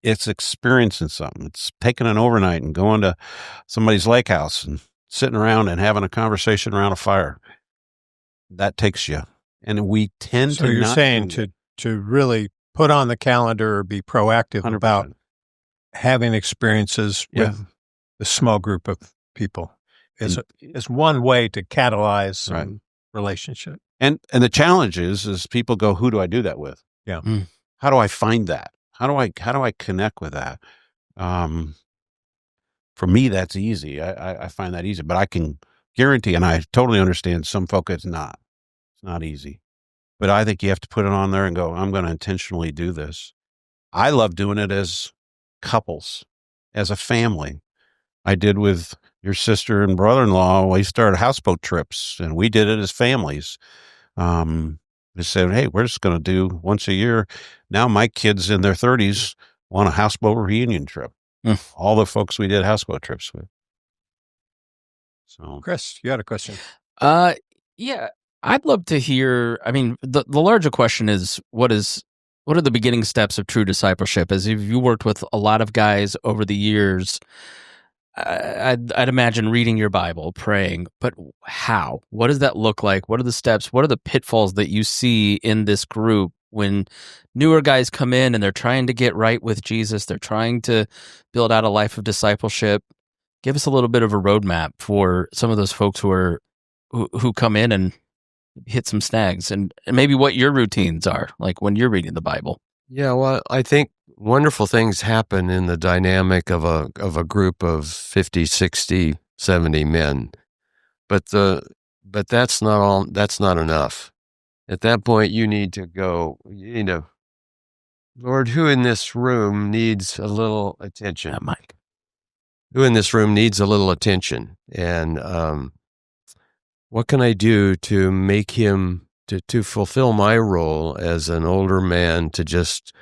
it's experiencing something. It's taking an overnight and going to somebody's lake house and sitting around and having a conversation around a fire. That takes you. And we tend So to you're not saying do to really put on the calendar or be proactive 100%. about having experiences with the small group of people is one way to catalyze some relationship. And the challenge is people go, who do I do that with? Yeah. How do I find that? How do I connect with that? For me, that's easy. I find that easy, but I can guarantee, and I totally understand some folk, it's not easy, but I think you have to put it on there and go, I'm going to intentionally do this. I love doing it as couples, as a family. I did with your sister and brother-in-law. We started houseboat trips, and we did it as families. They said, hey, we're just going to do once a year. Now my kids in their 30s want a houseboat reunion trip. All the folks we did houseboat trips with. So, Chris, you had a question. Yeah, I'd love to hear. I mean, the larger question is, what are the beginning steps of true discipleship? As if you worked with a lot of guys over the years, I'd imagine reading your Bible, praying, but how? What does that look like? What are the steps? What are the pitfalls that you see in this group when newer guys come in and they're trying to get right with Jesus? They're trying to build out a life of discipleship. Give us a little bit of a roadmap for some of those folks who come in and hit some snags, and maybe what your routines are like when you're reading the Bible. Yeah, well, I think wonderful things happen in the dynamic of a group of 50, 60, 70 men. But that's not enough. At that point, you need to go, Lord, who in this room needs a little attention? Mike. Who in this room needs a little attention? And what can I do to make him, to fulfill my role as an older man, to just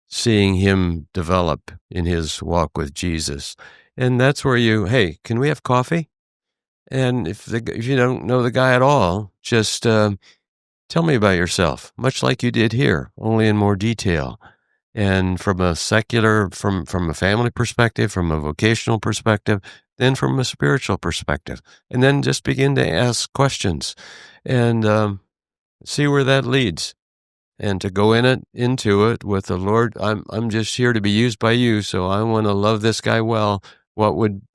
seeing him develop in his walk with Jesus? And that's where hey, can we have coffee? And if you don't know the guy at all, just tell me about yourself, much like you did here, only in more detail. And from a secular, from a family perspective, from a vocational perspective, then from a spiritual perspective, and then just begin to ask questions and see where that leads, and to go into it with the Lord. I'm just here to be used by you, so I want to love this guy well.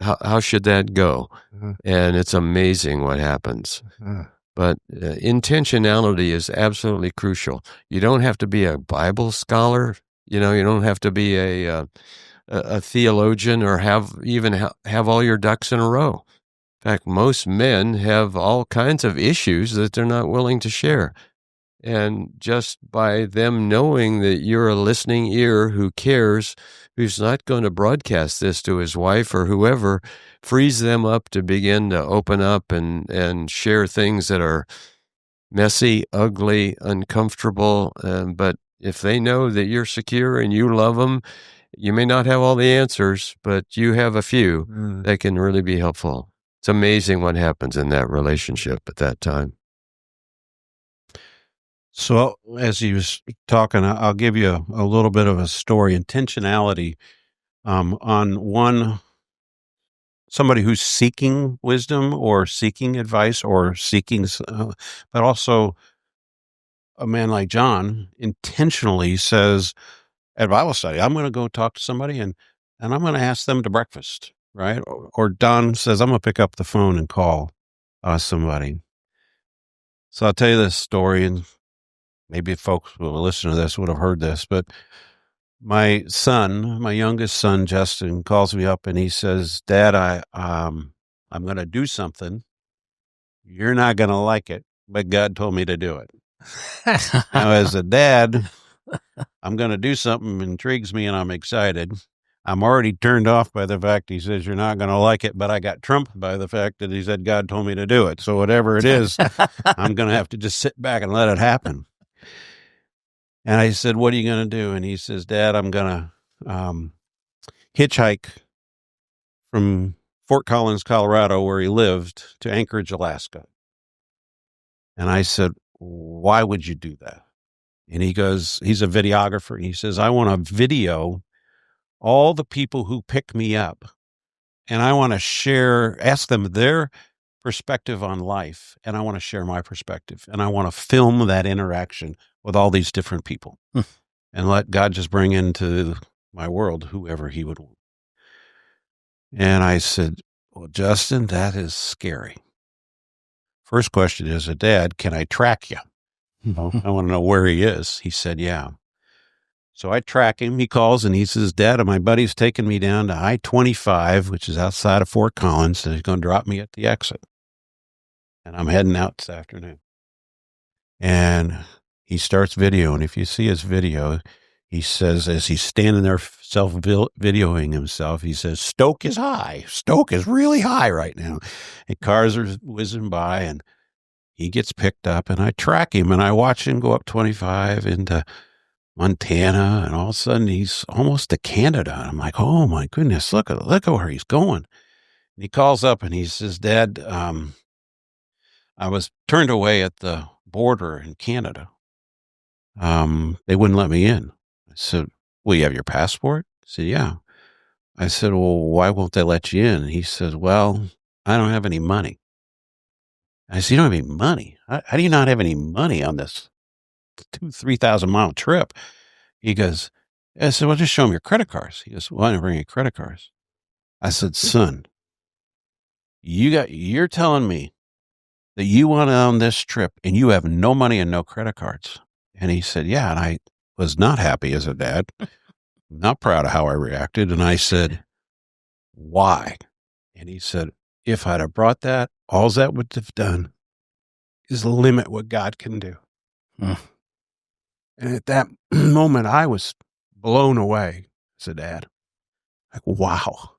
How should that go? Mm-hmm. And it's amazing what happens. Mm-hmm. But intentionality is absolutely crucial. You don't have to be a Bible scholar. You don't have to be a theologian or have all your ducks in a row. In fact, most men have all kinds of issues that they're not willing to share. And just by them knowing that you're a listening ear who cares, who's not going to broadcast this to his wife or whoever, frees them up to begin to open up and share things that are messy, ugly, uncomfortable. But if they know that you're secure and you love them, you may not have all the answers, but you have a few that can really be helpful. It's amazing what happens in that relationship at that time. So as he was talking, I'll give you a little bit of a story. Intentionality on somebody who's seeking wisdom or seeking advice or seeking, but also a man like John intentionally says, at Bible study. I'm going to go talk to somebody and I'm going to ask them to breakfast, right? Or Don says, I'm going to pick up the phone and call somebody. So I'll tell you this story, and maybe folks who will listen to this would have heard this, but my youngest son, Justin, calls me up and he says, Dad, I'm going to do something. You're not going to like it, but God told me to do it. Now, as a dad, I'm going to do something that intrigues me and I'm excited. I'm already turned off by the fact he says you're not going to like it, but I got trumped by the fact that he said God told me to do it. So whatever it is, I'm going to have to just sit back and let it happen. And I said, what are you going to do? And he says, Dad, I'm going to hitchhike from Fort Collins, Colorado, where he lived, to Anchorage, Alaska. And I said, why would you do that? And he goes, he's a videographer. He says, I want to video all the people who pick me up. And I want to ask them their perspective on life. And I want to share my perspective. And I want to film that interaction with all these different people and let God just bring into my world whoever he would want. And I said, well, Justin, that is scary. First question is, Dad, can I track you? I want to know where he is. He said, yeah. So I track him. He calls and he says, Dad, my buddy's taking me down to I-25, which is outside of Fort Collins, and he's going to drop me at the exit. And I'm heading out this afternoon. And he starts videoing. If you see his video, he says, as he's standing there self-videoing himself, he says, Stoke is high. Stoke is really high right now. And cars are whizzing by, and he gets picked up, and I track him, and I watch him go up 25 into Montana, and all of a sudden he's almost to Canada. I'm like, oh my goodness, look at where he's going. And he calls up and he says, Dad, I was turned away at the border in Canada. They wouldn't let me in. I said, well, you have your passport? I said, yeah. I said, well, why won't they let you in? He says, well, I don't have any money. I said, you don't have any money? How do you not have any money on this 3,000 mile trip? He goes, I said, well, just show him your credit cards. He goes, well, I didn't bring any credit cards. I said, son, you're telling me that you went on this trip and you have no money and no credit cards. And he said, yeah. And I was not happy as a dad, not proud of how I reacted. And I said, why? And he said, if I'd have brought that, all that would have done is limit what God can do. And at that moment, I was blown away as a dad. Like, wow.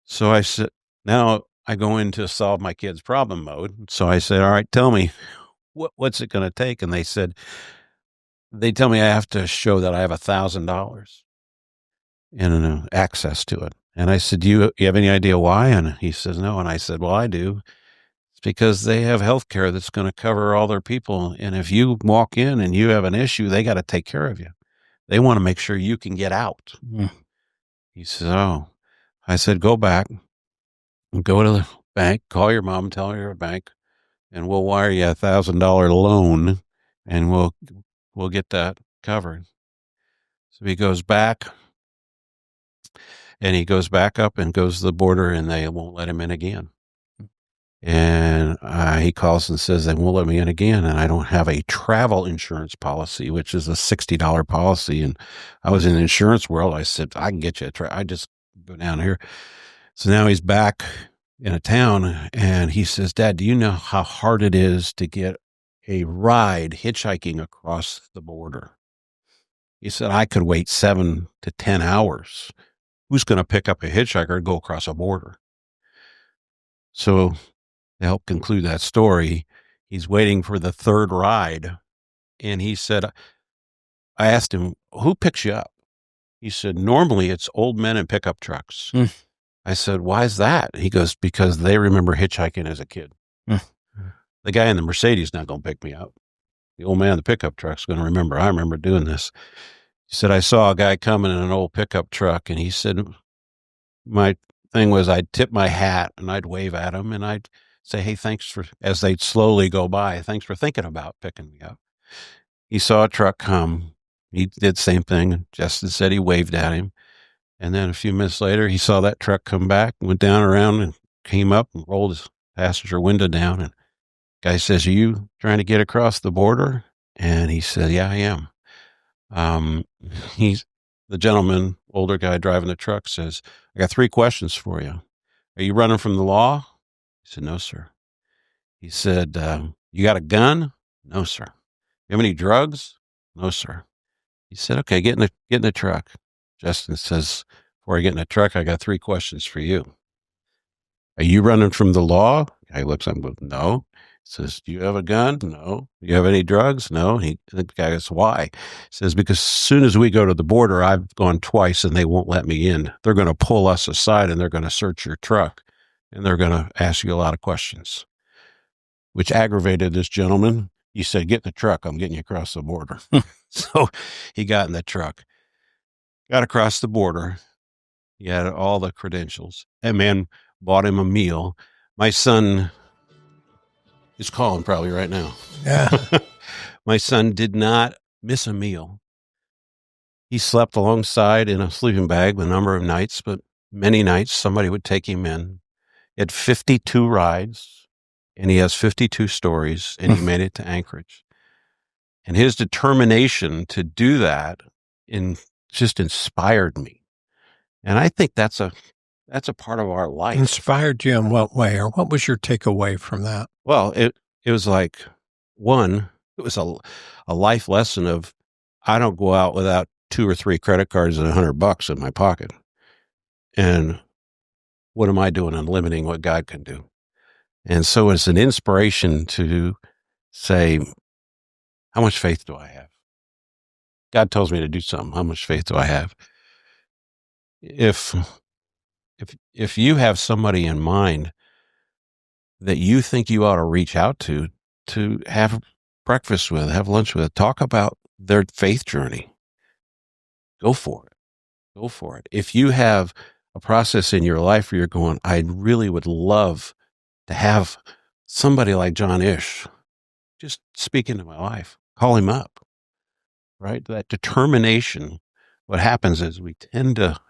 So I said, now I go into solve my kid's problem mode. So I said, all right, tell me, what's it going to take? And they tell me I have to show that I have $1,000 and access to it. And I said, do you have any idea why? And he says, no. And I said, well, I do. It's because they have health care that's going to cover all their people. And if you walk in and you have an issue, they got to take care of you. They want to make sure you can get out. He says, oh. I said, go back and go to the bank, call your mom, tell her you're a bank, and we'll wire you $1,000 loan, and we'll get that covered. So he goes back, and he goes back up and goes to the border, and they won't let him in again. And he calls and says they won't let me in again, and I don't have a travel insurance policy, which is a $60 policy. And I was in the insurance world. I said, I can get you I just go down here. So now he's back in a town, and he says, Dad, do you know how hard it is to get a ride hitchhiking across the border? He said, I could wait 7 to 10 hours. Who's going to pick up a hitchhiker and go across a border? So to help conclude that story, he's waiting for the third ride. And he said, I asked him, who picks you up? He said, normally it's old men in pickup trucks. I said, why is that? He goes, because they remember hitchhiking as a kid. The guy in the Mercedes not going to pick me up. The old man in the pickup truck's going to remember. I remember doing this. He said, I saw a guy coming in an old pickup truck, and he said, my thing was I'd tip my hat and I'd wave at him and I'd say, hey, as they'd slowly go by, thanks for thinking about picking me up. He saw a truck come, He did the same thing. Justin said he waved at him. And then a few minutes later, he saw that truck come back, went down around and came up and rolled his passenger window down. And the guy says, "Are you trying to get across the border?" And he said, "Yeah, I am." He's the gentleman, older guy driving the truck, says, "I got 3 questions for you. Are you running from the law?" He said, "No, sir." He said, "You got a gun?" "No, sir." "You have any drugs?" "No, sir." He said, "Okay, get in the truck." Justin says, "Before I get in the truck, I got 3 questions for you. Are you running from the law?" Guy looks at him and goes, "No." He says, "Do you have a gun?" "No." "Do you have any drugs?" "No." The guy goes, "Why?" He says, "Because as soon as we go to the border, I've gone twice and they won't let me in. They're going to pull us aside and they're going to search your truck and they're going to ask you a lot of questions," which aggravated this gentleman. He said, "Get in the truck. I'm getting you across the border." So he got in the truck, got across the border. He had all the credentials. That man bought him a meal. My son is calling probably right now. Yeah. My son did not miss a meal. He slept alongside in a sleeping bag a number of nights, but many nights somebody would take him in. He had 52 rides, and he has 52 stories, and he made it to Anchorage. And his determination to do that just inspired me. And I think that's a part of our life. Inspired you in what way, or what was your takeaway from that? Well, it was like, one, it was a life lesson of, I don't go out without 2 or 3 credit cards and $100 in my pocket. And what am I doing in limiting what God can do? And so it's an inspiration to say, how much faith do I have? God tells me to do something. How much faith do I have? If you have somebody in mind that you think you ought to reach out to have breakfast with, have lunch with, talk about their faith journey, go for it. Go for it. If you have a process in your life where you're going, I really would love to have somebody like John Isch just speak into my life, call him up, right? That determination. What happens is we tend to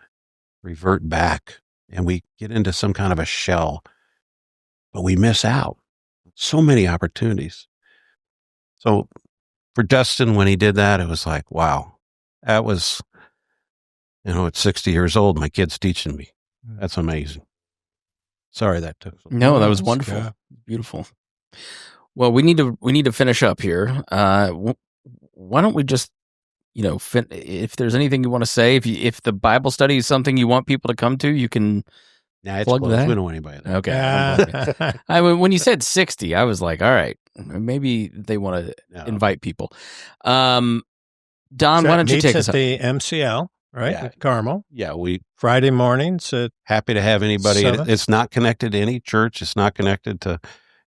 revert back and we get into some kind of a shell, but we miss out so many opportunities. So for Dustin, when he did that, it was like, wow, that was, at 60 years old, my kid's teaching me. That's amazing. Sorry that took so long. No, that was wonderful. Yeah. Beautiful. Well, we need to finish up here. Why don't we just, if there's anything you want to say, if the Bible study is something you want people to come to, you can Nah, it's plug closed. that. We don't want anybody there. Okay. Yeah. I mean, when you said 60, I was like, all right, maybe they want to No. invite people. Don, So why it don't you meets take at us up? the MCL, right? Yeah. At Carmel. Yeah, we Friday mornings at happy to have anybody. 7? It's not connected to any church. It's not connected to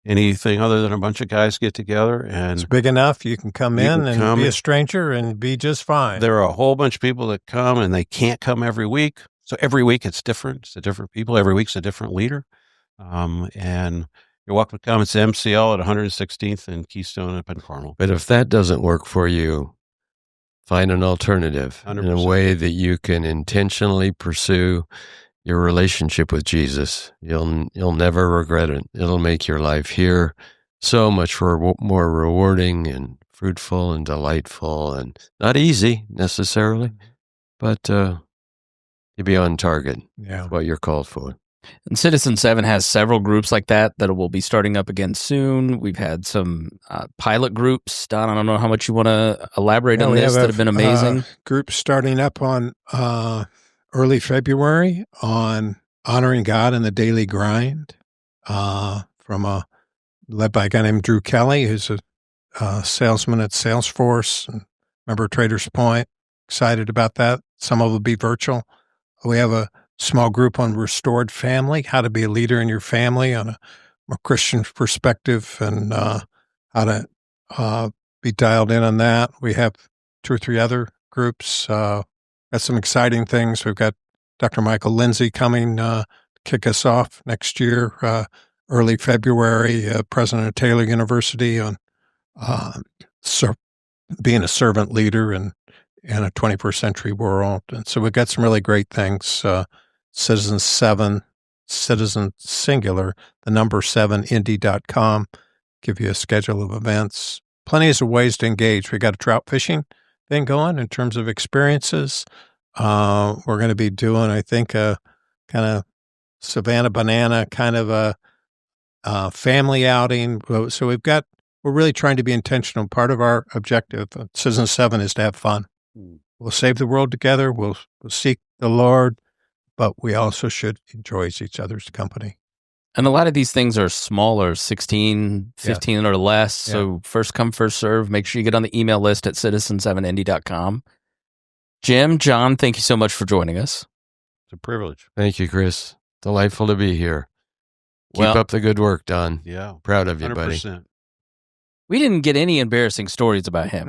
anything other than a bunch of guys get together. it's And big enough. You can come You in can and come be a in. stranger and be just fine. there are a whole bunch of people that come and they can't come every week. So every week it's different. It's a different people. Every week's a different leader. And you're welcome to come. It's MCL at 116th and Keystone up in Carmel. But if that doesn't work for you, find an alternative in a 100%. way that you can intentionally pursue your relationship with Jesus. You'll never regret it. It'll make your life here so much more rewarding and fruitful and delightful, and not easy necessarily, but you'll be on target. Yeah. What you're called for. And Citizen 7 has several groups like that will be starting up again soon. We've had some pilot groups. Don, I don't know how much you want to elaborate Yeah, on we this have that have been amazing. Group starting up on early February on honoring God in the daily grind, led by a guy named Drew Kelly, who's a salesman at Salesforce and member of Traders Point. Excited about that. Some of it will be virtual. We have a small group on restored family, how to be a leader in your family on a more Christian perspective, and how to be dialed in on that. We have 2 or 3 other groups. Got some exciting things. We've got Dr. Michael Lindsay coming to kick us off next year, early February, president of Taylor University, on being a servant leader and in a 21st century world. And so we've got some really great things. Citizen 7, Citizen Singular, the number 7, Indy.com, give you a schedule of events. Plenty of ways to engage. We got a trout fishing thing going in terms of experiences. We're going to be doing, I think, a kind of Savannah Banana kind of a family outing. So we're really trying to be intentional. Part of our objective of Citizen 7 is to have fun. We'll save the world together. We'll seek the Lord, but we also should enjoy each other's company. And a lot of these things are smaller, 16, 15 or less. So first come, first serve. Make sure you get on the email list at citizen7indy.com. Jim, John, thank you so much for joining us. It's a privilege. Thank you, Chris. Delightful to be here. Keep up the good work, Don. Yeah. Proud of you, 100%. buddy. We didn't get any embarrassing stories about him.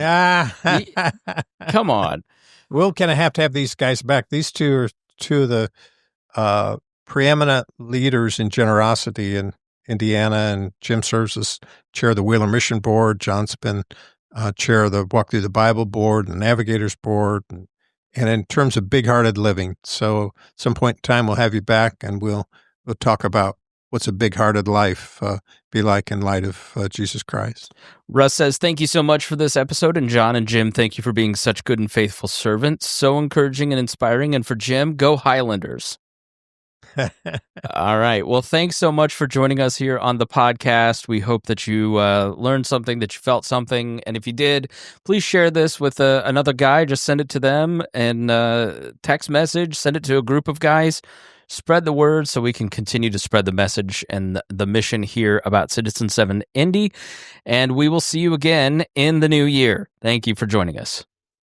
Come on. We'll kind of have to have these guys back. These two are two of the preeminent leaders in generosity in Indiana, and Jim serves as chair of the Wheeler Mission Board. John's been chair of the Walk Through the Bible Board and Navigators Board, and in terms of big-hearted living. So at some point in time, we'll have you back, and we'll talk about what's a big-hearted life be like in light of Jesus Christ. Russ says, thank you so much for this episode. And John and Jim, thank you for being such good and faithful servants. So encouraging and inspiring. And for Jim, go Highlanders. All right. Well, thanks so much for joining us here on the podcast. We hope that you learned something, that you felt something. And if you did, please share this with another guy. Just send it to them and text message, send it to a group of guys. Spread the word so we can continue to spread the message and the mission here about Citizen 7 Indy. And we will see you again in the new year. Thank you for joining us.